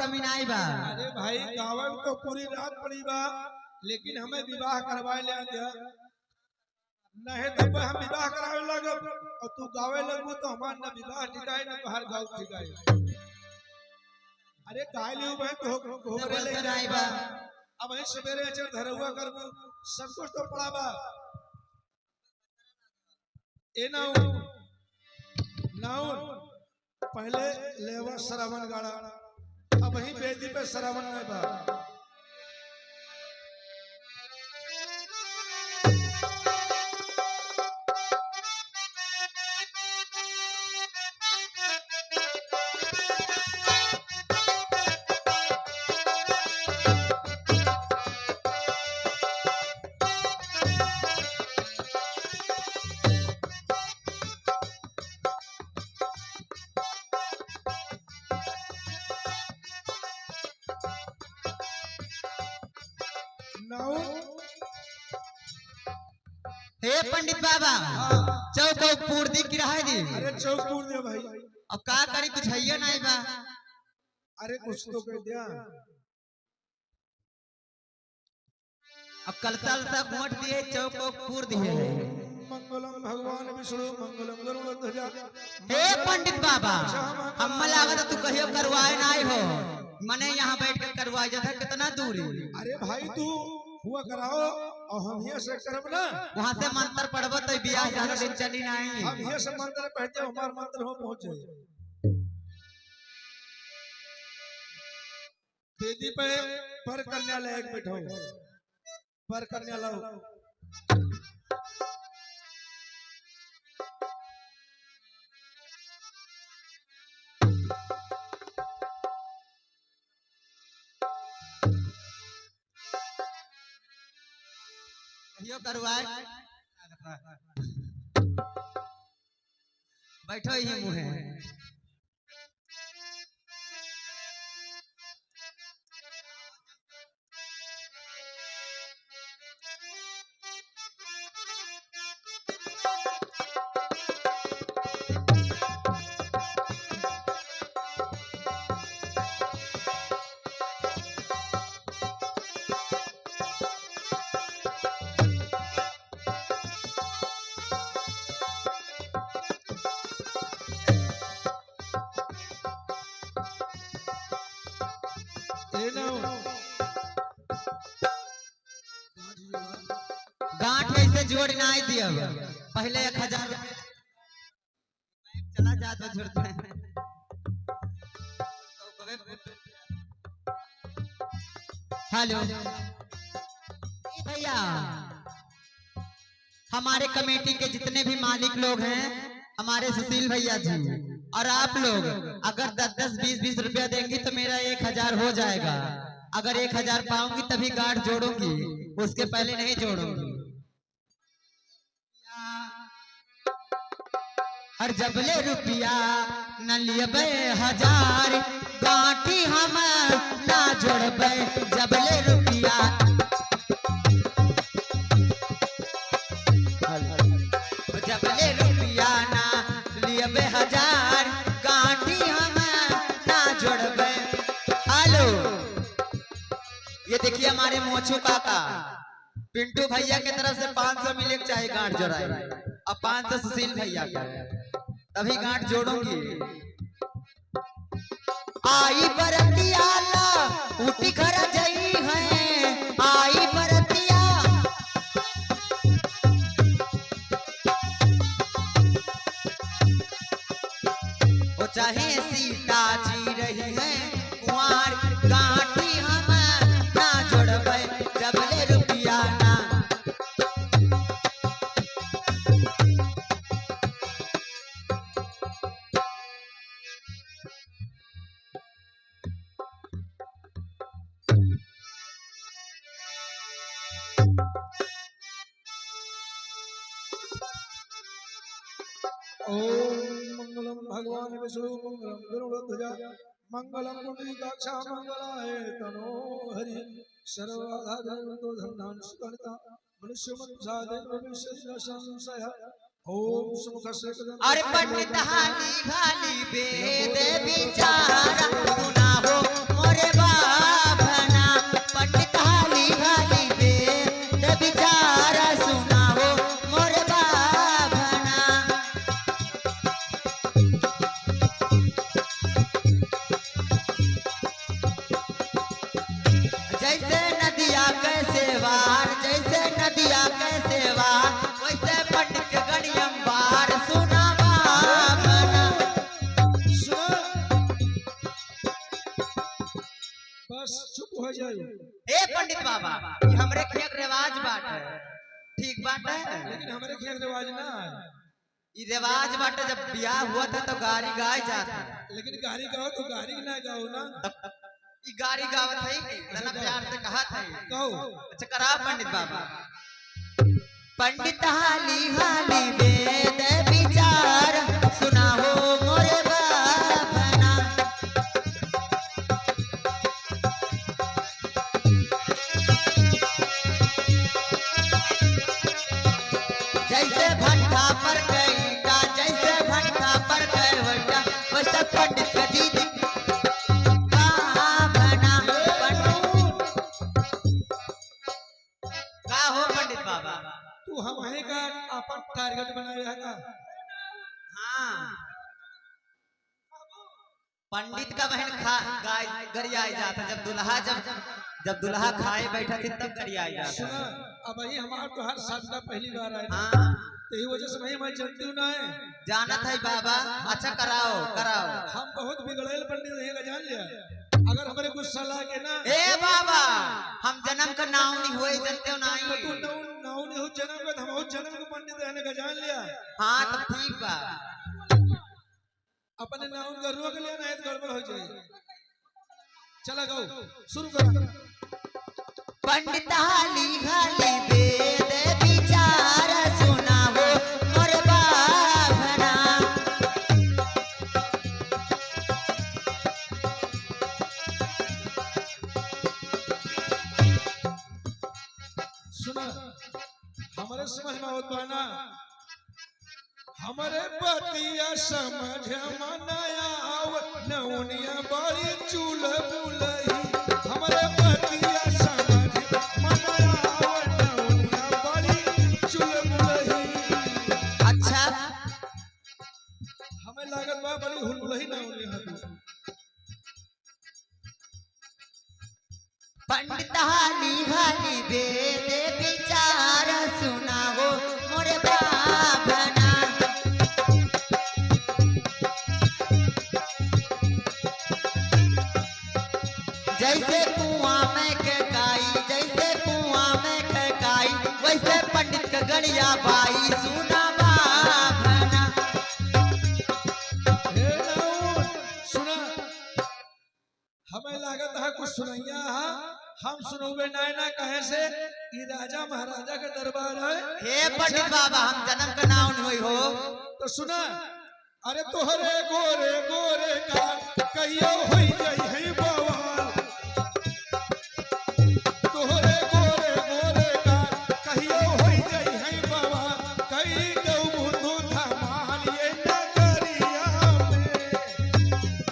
कमी नहीं बा। अरे भाई गावे तो पूरी रात पड़ी बा, लेकिन हमें विवाह करवाए ले दिया नहीं तो हम विवाह करावे लगब और तू गावे लगबू तो हमार ना विवाह ठिकाए ना तोहार गाँव ठिकाए। अरे गाय लियो भाई तो घोरे ले जाए बा। अब ही सवेरे चल धरवा कर सब कुछ तो पड़ा बा। ए नाउन पहले लेवा श्रावण गाड़ा, अब ही बेदी पे श्रावण नहीं बा। हे पंडित बाबा चौक पूर्ति की रहा दी। अरे चौक पूर दे भाई। अब का करी कुछ है नहीं बा। अरे कुछ तो कह दिया। अब कलता लता घोट दिए चौक पूर दिए। मंगलम भगवान विष्णु मंगलम गरुड़ध्वजा। हे पंडित बाबा हम लागत तू कहियो करवाए नहीं हो, मने यहाँ बैठ कर करवाए जाता कितना दूरी। अरे भाई तू हुआ कराओ और हम ये से करब ना, वहाँ से मंत्र पढ़बो तो बियाह ज्यादा दिन चली नहीं। हम ये से मंत्र पढ़ते हमार मंत्र हो पहुंचे। बेदी पे पर कन्या ले एक बैठो, पर कन्या लाओ। यो करवाए बैठो ही मुहे। गांठ ऐसे जोड़ नहीं दिया पहले 1000 रुपए चला जाता जोड़ते हैं। हेलो भैया हमारे कमेटी के जितने भी मालिक लोग हैं, हमारे सुशील भैया जी और आप लोग अगर 10-10 20-20 रुपया देंगी तो मेरा 1000 हो जाएगा। अगर 1000 पाऊंगी तभी गांठ जोड़ूंगी, उसके पहले नहीं जोड़ूंगी। हर जबले रुपया न लियबे 1000 गांठी हम ना जोड़बे। जबले रुपया जबले रुपया ना लियबे 1000 गांठी हम ना जोड़बे। हेलो ये देखिए हमारे मोचू काका पिंटू भैया की तरफ से 500 मिले चाहे गांठ जोड़ाए और 500 सुशील भैया का, तभी गांठ जोड़ूंगी। आई बरतिया ला उठी घर जई है, आई बरतिया वो चाहे सीता जी रही है कुंवार गांठी हम ना जोड़बे। जबले रुपया ना ओम मंगलम भगवान विष्णु मंगलम गरुड़ध्वजा मंगलम पुंडरीकाक्षा मंगलाय तनो हरि सर्वाधारतो धन्नान सुगणिता मनुष्य साधन भविष्य संशय। ओम सुमुखस्य अरे पंडित हाली घाली वेद विचारा सुना हो मोरे बाभना पंडित हाली हाली वेद विचार सुनाओ मोरे बाभना। जैसे नदिया कैसे वार जैसे नदिया कैसे वार वैसे पंडित के गणियम वार सुना बाभना। सुन बस चुप हो जाओ। ए पंडित बाबा ये हमरे खेत रिवाज बाट है ठीक बात है लेकिन हमारे खेत रिवाज ना है। ये रिवाज बाट जब ब्याह हुआ था तो गाड़ी गाय जाता है लेकिन गाड़ी गाओ तो गाड़ी ना गाओ ना। ये गाड़ी गावत है कि तना प्यार से कहा था कहो अच्छा करा पंडित बाबा। पंडित हाली हाली वेद विचार सुनाओ मोरे बाभना। जैसे भट्ठा पर कैटा जैसे भट्ठा पर कैवटा वैसे पंडित का दीदी बाभना। का हो पंडित बाबा तू हम ही का अपन टारगेट बनाया का। हाँ पंडित का बहन खा गाय गरियाई जाता जब दुल्हा खाए बैठा थे तब गरियाई जाता। सुना अब वही हमार तो हर साल का पहली बार आए ना हाँ तो यही वजह से मैं जानती हूँ ना है। जाना था बाबा अच्छा कराओ कराओ। हम बहुत बिगड़ेल पंडित रहेगा जान लिया। अगर हमारे कुछ सलाह के ना ए बाबा हम जन्म का नाम नहीं हुए जानते हो तो नहीं। तू नाउ नहीं हो जन्म का हम हो जन्म का पंडित रहने का जान लिया। हाँ तो ठीक बा अपने नाउ का रोक लिया ना तो गड़बड़ हो जाए। चला गाओ शुरू करो। पंडित हाली हाली वेद विचार सुनाओ मोरे बाभना। सुना हमारे समझ में होता ना हमारे पतिया समझ मनाया नौनिया बड़ी चूल बुलही। हमारे पतिया समझ मनाया नौनिया बड़ी चूल बुलही। अच्छा हमें लागत बा बड़ी हुलबुलही नौनिया। पंडित हाली हाली वेद विचार सुनाओ मोरे बाभना। जैसे कुआं में ककाई जैसे कुआं में ककाई वैसे पंडित का गणिया बाई सुना बाभना। हे नाउन सुना हमें लागत है कुछ सुनैया है। हम सुनोगे ना कहे से ये राजा महाराजा का दरबार है। हे पंडित बाबा हम जन्म का नाम नहीं हुई हो तो सुना अरे तोहरे गोरे गोरे का कहियो होई गई है बवाल। तोहरे गोरे गोरे का कहियो होई गई है बवाल। कई गौ मुंदु धमाल ये नगरिया में।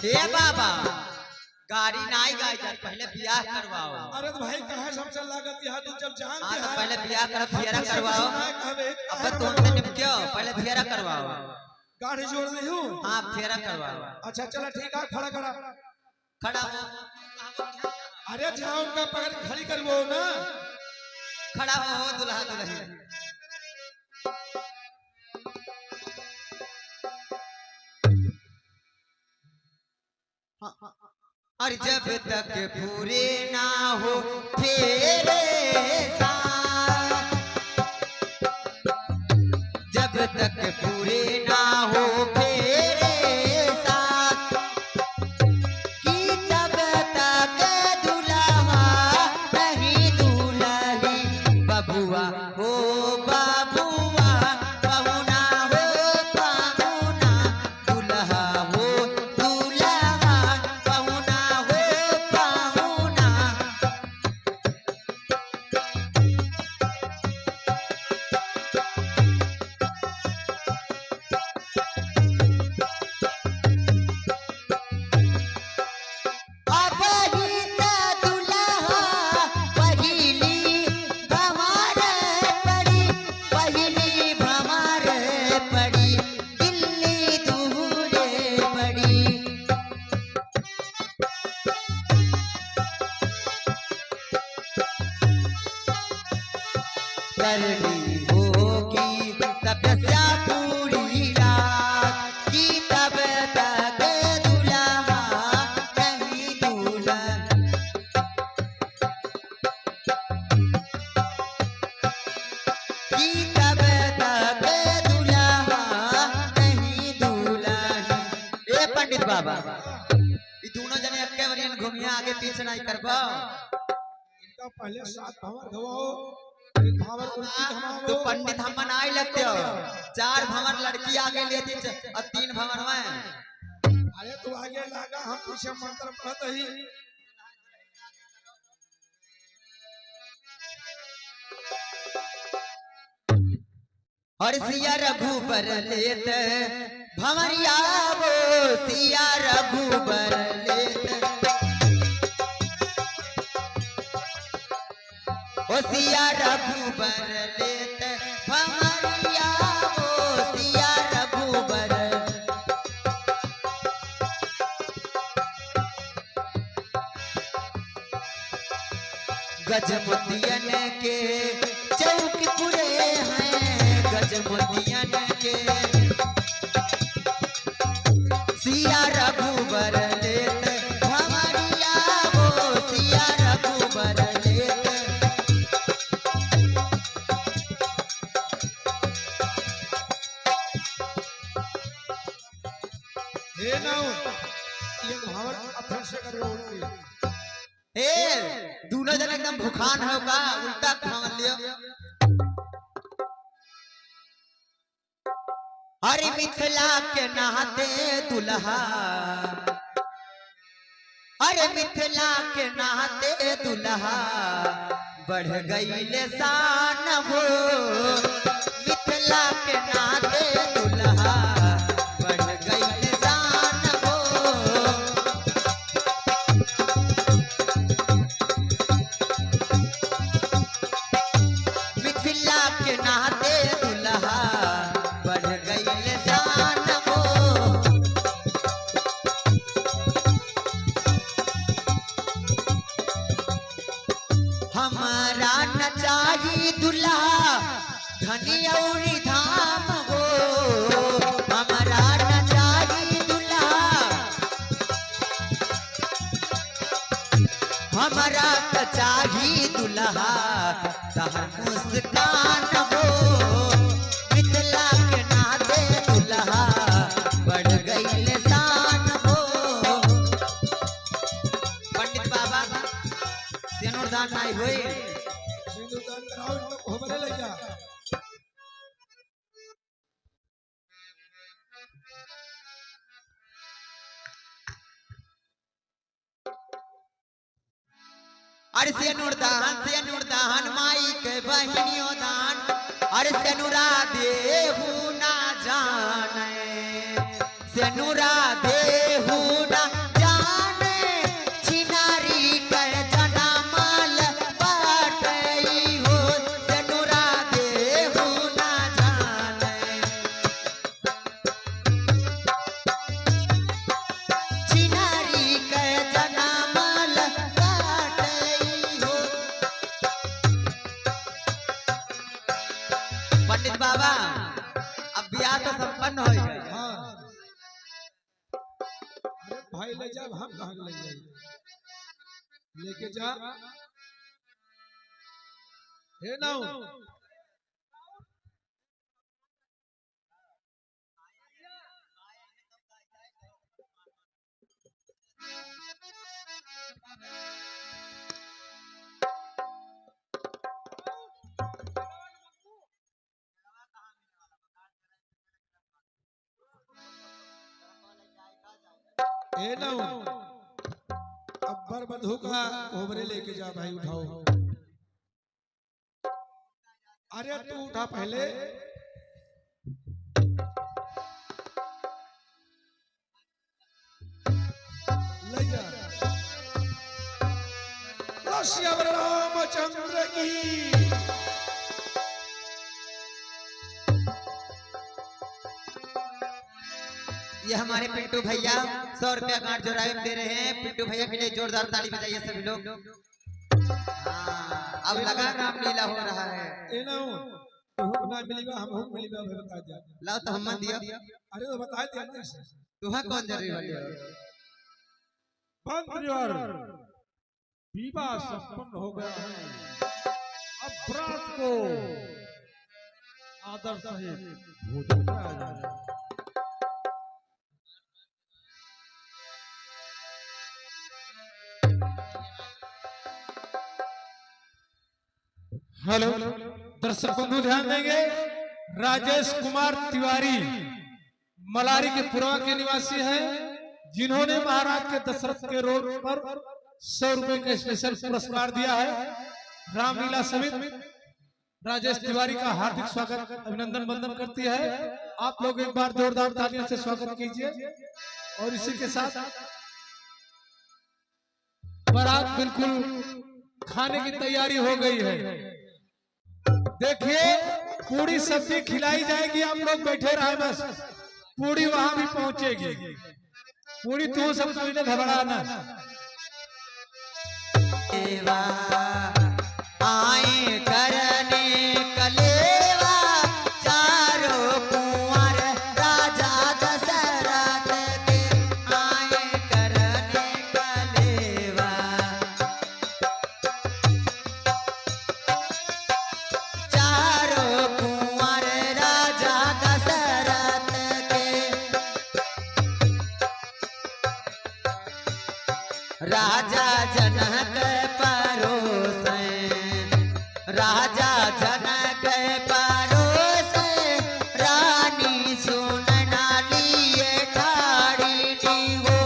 हे बाबा गाड़ी नाई गाय जात पहले ब्याह करवाओ। अरे तो भाई कहे सबसे लागत यहाँ तू जब जान हाँ के तो है। पहले ब्याह कर फियरा करवाओ। अब अब तुमसे निपटो पहले फियरा करवाओ। गाड़ी जोड़ रही हूँ। हाँ फियरा करवाओ। अच्छा चला ठीक है खड़ा करा। खड़ा हो अरे जाओ उनका पकड़ खड़ी कर वो ना। खड़ा हो दुल्हा दुल्हन। और जब तक पूरे ना हो फेरे साथ जब तक पूरे ना हो फेरे साथ कि तब तक दुल्हा नहीं दुल्ही बबुआ हो बबुआ पहुना हो पहुना दुल्हा हो दुल्हा पहुना हो पहुना। करनी होगी तपस्या पूरी रात की, तब तक दूल्हा नहीं दुल्हन। की तब तक दूल्हा नहीं दुल्हन। ए पंडित बाबा, ये दोनों जने अक्के वरियन घूमिया, आगे पीछे नहीं करबो। इनका पहले 7 भंवर गवाओ, फिर भंवर उल्टी घमाओ। तो पंडित हम नहीं लगते हो, 4 भंवर लड़की आगे लेती और 3 भंवर में। अरे तू आगे लागा, हम पीछे मंत्र पढ़त ही। और सिया रघुबर लेत भंवरिया वो, सिया रघुबर लेत ओ, सिया रघुबर लेत भंवरिया वो, सिया रघुबर। गजमोतियन के चौक पूरे हैं, गजमोतियन के सिया रघुबर लेत भंवरिया वो, सिया रघुबर लेत। हे नाउ, ये भंवर अथर से करो उल्टी। ए दोनों जन एकदम भूखान हो का, उल्टा भंवर लियो। अरे मिथिला के नहाते दुल्हा, अरे मिथिला के नहाते दुल्हा, बढ़ गई शान हो। मिथिला के नहाते दुल्हा, बढ़ गई शान हो। मिथिला के नहाते दुल्हा, बढ़ गई शान हो। हमारा न चाहिए दुल्हा धनी और धाम हो, हमारा न चाहिए दुल्हा, हमारा तो चाहिए दुल्हा तहर मुस्कान हो। मिथिला के नाते दुल्हा, बढ़ गई शान हो। पंडित बाबा सिनुरदान नहीं हुई, सिंदूरदान कराओ, इनको कोहबरे ले जा। अरे सिनुरदान माई के बहनियों दान, अरे सेनुरा देहू ना जाने, सेनुरा देहू ना जाने, चिनारी कर जनमल बाटई हो, सेनुरा देहू ना जाने। चिनारी कर जनमल बाटई हो। पंडित बाबा, अब ब्याह तो संपन्न हो गए। हाँ, अरे भाई ले जा, हम कहाँ ले जाए, लेके जा। हे नाउ, हे नाउ, अब्बर बधू का कोहबरे लेके जा भाई, उठाओ। अरे तू उठा पहले। ले जा। श्याम रामचंद्र की। ये हमारे पिंटू भैया 100 रुपया गांठ जोराई में दे रहे हैं। पिंटू भैया के लिए जोरदार ताली बजाइए सभी लोग। हाँ, अब लगा रामलीला हो रहा है। ए ना हो तो हुक ना मिली बा हम हुक मिली बा बता दिया। लाओ तो हम दिया अरे तो बता दिया ना तुहा कौन जरूरी वाले मंत्रिवर विवाह संपन्न हो गया है। अब बरात को आदर सहित भोजन कराया जाए। हेलो दर्शक बंधु ध्यान देंगे, राजेश कुमार तिवारी मलारी के पुरवा के निवासी हैं, जिन्होंने महाराज के दशरथ के रोड पर 100 रुपए का स्पेशल पुरस्कार दिया है। रामलीला समिति राजेश तिवारी का हार्दिक स्वागत अभिनंदन वंदन करती है। आप लोग एक बार जोरदार तालियों से स्वागत कीजिए। और इसी के साथ बारात बिल्कुल खाने की तैयारी हो गई है। देखिए पूरी सब्जी खिलाई जाएगी, आप लोग बैठे रहे बस, पूरी वहां भी पहुंचेगी। पूरी तू सब कोई घबराना। आए करने कलेवा चारों कुंवर राजा दशरथ के आए करने कलेवा चारों कुंवर राजा दशरथ के राजा जनक राजा जनक परोसे रानी सुनना लिए ठाड़ी हो।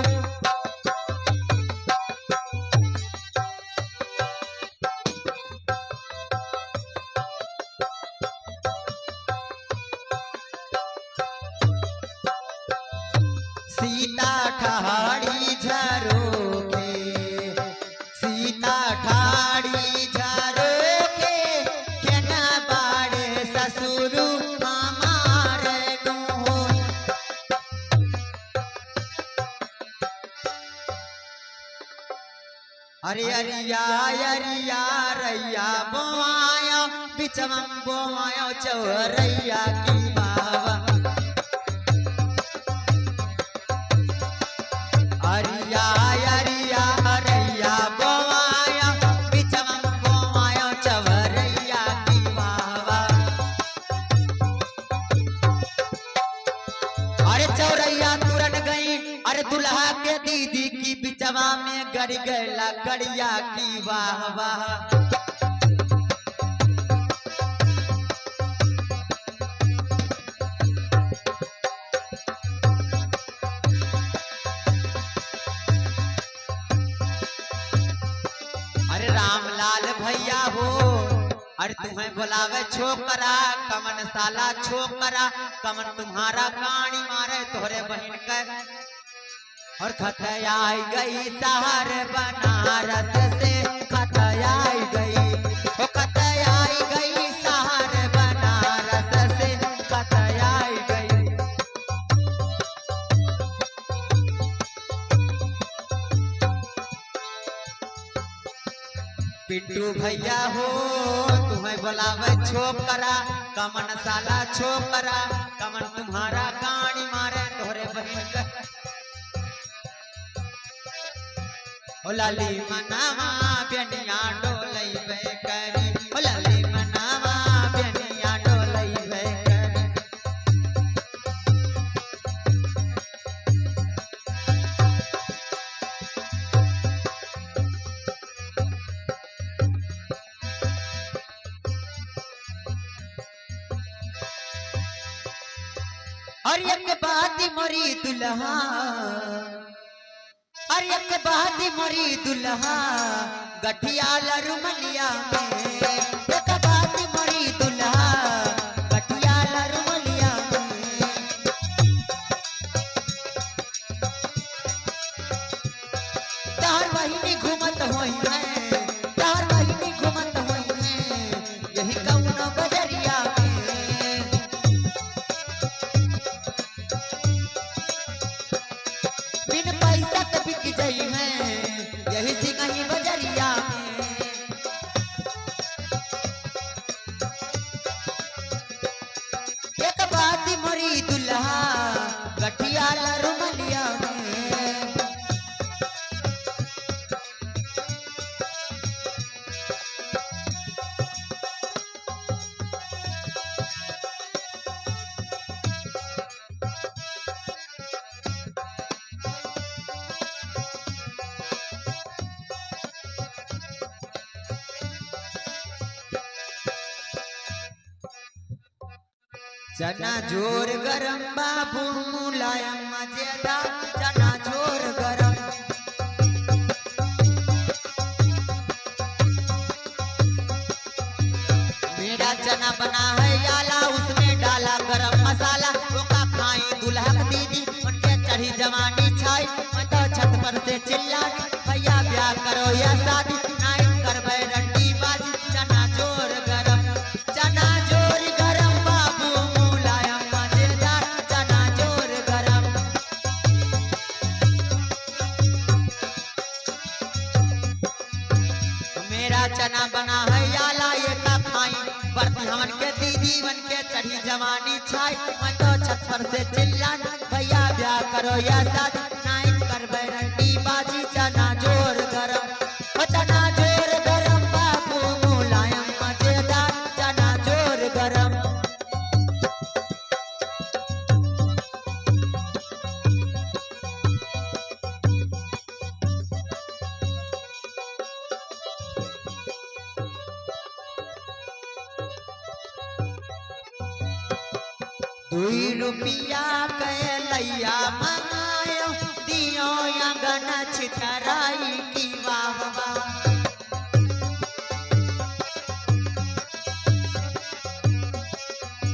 सीता ठाड़ी झरोखे सीता ठाड़ी अरे अरिया अरिया रैया बोआया बिचमम बोआया चौरैया की बाबा अरिया अरिया रैया बोआया बिचमम बोआया चौरैया की बाबा अरे चौरैया तुरन गई अरे दुल्हा के दीदी की बिचवा में गड़ गैला गड़िया की वाह वाह अरे रामलाल भैया हो अरे तुम्हें बुलावे छोकरा कमन साला छोकरा कमन तुम्हारा कानी मारे तोहरे बहन का और खतयाई गई शहर बनारस से खतयाई गई ओ खतयाई गई शहर बनारस से खतयाई गई पिट्टू भैया हो तुम्हें बुलावे छोकरा कमन साला छोकरा कमन तुम्हारा गाड़ी मारे तोहरे बहन का ओ लाली मनावा बेनिया डोलई बे करी ओ लाली मनावा बेनिया डोलई बे करी और एक बात मरी दुल्हा अरे के बाद मरी दुल्हा गठिया लरुमलिया में एक बाद मरी दुल्हा गठिया लरुमलिया में तार वही घूमत होई है तार वही घूमत होई है यही कौनो बजरिया में बिन पैसा के बिक जाई है यही सी कहीं बजरिया में डाला रुमलिया में। चना जोर गरम बाबू मुलायम मजेदार चना जोर गरम। मेरा चना बना है याला उसमें डाला गरम मसाला। रोका खाई दुल्हन दीदी उनके चढ़ी जवानी छाई। मैं तो छत पर से चिल्लाई भैया ब्याह करो या शादी नाइट करबे रंडी बाजी। चना जोर गरम चना जोर गरम बाबू मुलायम मजेदार चना जोर गरम। मेरा चना बना है याला ये का खाई बरती हमन के दीदी बन के चढ़ी जवानी छाई। मैं तो छत पर से चिल्लाई भैया ब्याह करो या शादी नाइट करबे रंडी बाजी। चना जोर गरम चना जोर गरम बाबू मुलायम मजेदार चना जोर गरम। दुई रुपया के लैया मंगायो दियो अंगन छितराई की वाह वाह।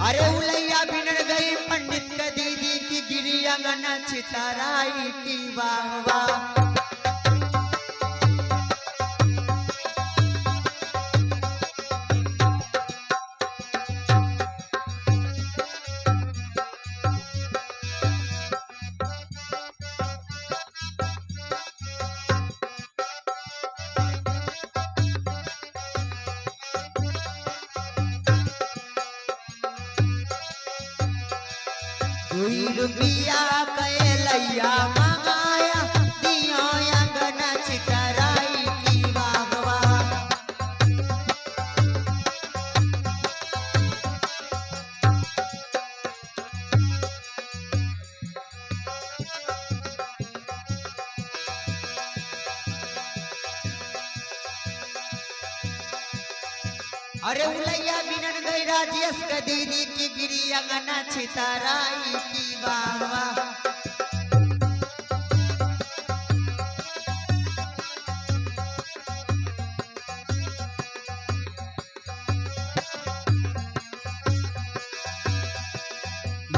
अरे उलैया बिगड़ गई पंडित के दीदी की गिरी अंगन छितराई की वाह वाह। दुई रुपया के लैया मंगाया दियो अंगन छितराई की वाह वाह। अरे उलैया बिनन गई राजेश के दीदी की गिरी अंगन छितराई की वाह वाह।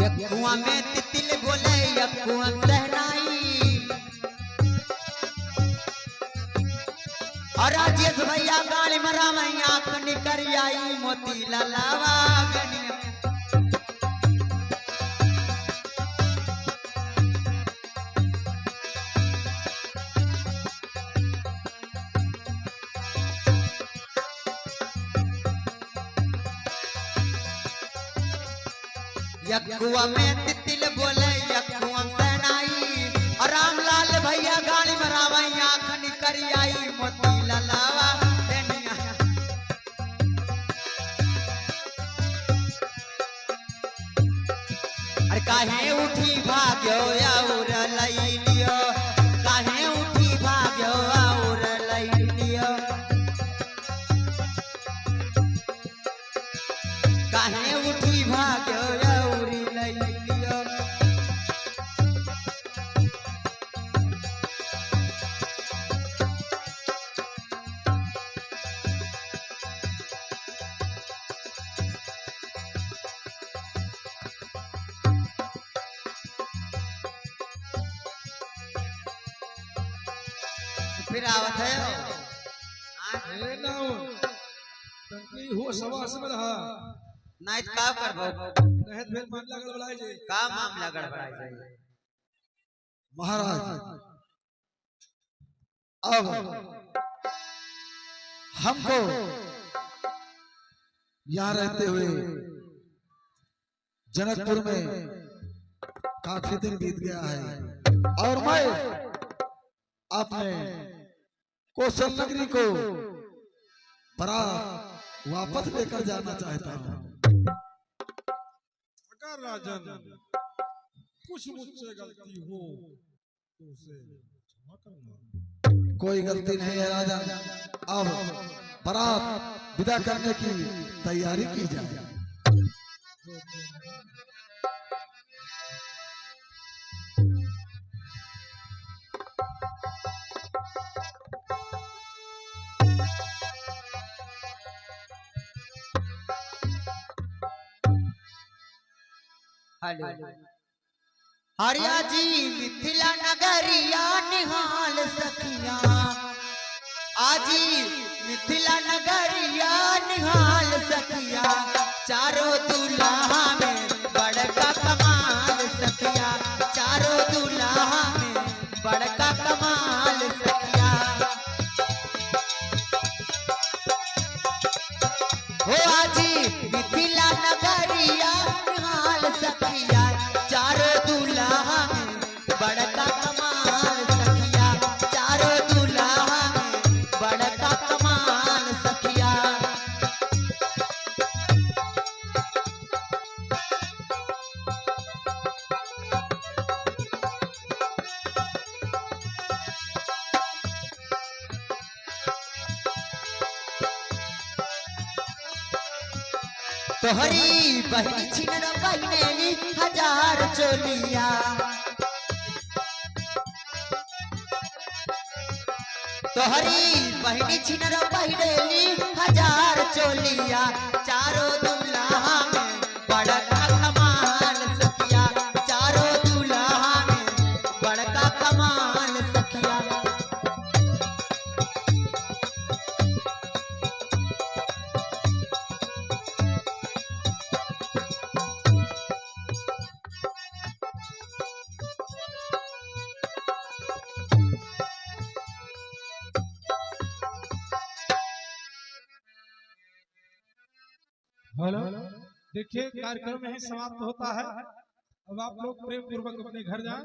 यकुआ में तितिल बोले यकुआ सहनाई। और राजेश भैया गाड़ी मरा मैं आंख निकर आई मोती ललावा गनिया। यकुआ में तितिल बोले यकुआ सहनाई। और रामलाल भैया गाड़ी मरा मैं आंख निकर आई मोती ललावा गनिया। अरे काहे उठी भाग्यो और लई लियो काहे उठी भाग्यो और लई लियो। काहे उठी भाग्यो और लई लियो। फिर आवत है ए ना हो तंकी हो सवास में रहा नाइट का करबो नहत भेल मामला गड़बड़ाई जे। का मामला गड़बड़ाई जाए। महाराज अब हमको यहाँ रहते हुए जनकपुर में काफी दिन बीत गया है और मैं अपने कौशल नगरी को बारात वापस लेकर जाना चाहता हूँ। अगर राजन कुछ मुझसे गलती हो तो उसे क्षमा करना। कोई गलती नहीं है राजन, अब बारात विदा करने की तैयारी की जाए। हेलो हरिया जी मिथिला नगरिया निहाल सखिया आजी मिथिला नगरिया निहाल सखिया चारों दुल्हा में बड़का कमाल सखिया चारों दुल्हा में बड़का कमाल सखिया हो आजी मिथिला नगरिया निहाल सखिया चारों दुल्हा में बड़का कमाल सखिया चारों दुल्हा में बड़का कमाल सखिया तोहरी बहनी छिन बहनेली हजार चोलिया तोहरी बहनी छिन बहनेली हजार चोलिया चारों दुल्हा में बड़का कमाल सखिया चारों दुल्हा में बड़का कमाल सखिया हेलो, देखिए कार्यक्रम यहीं समाप्त होता है। अब आप लोग प्रेम पूर्वक अपने घर जाएं।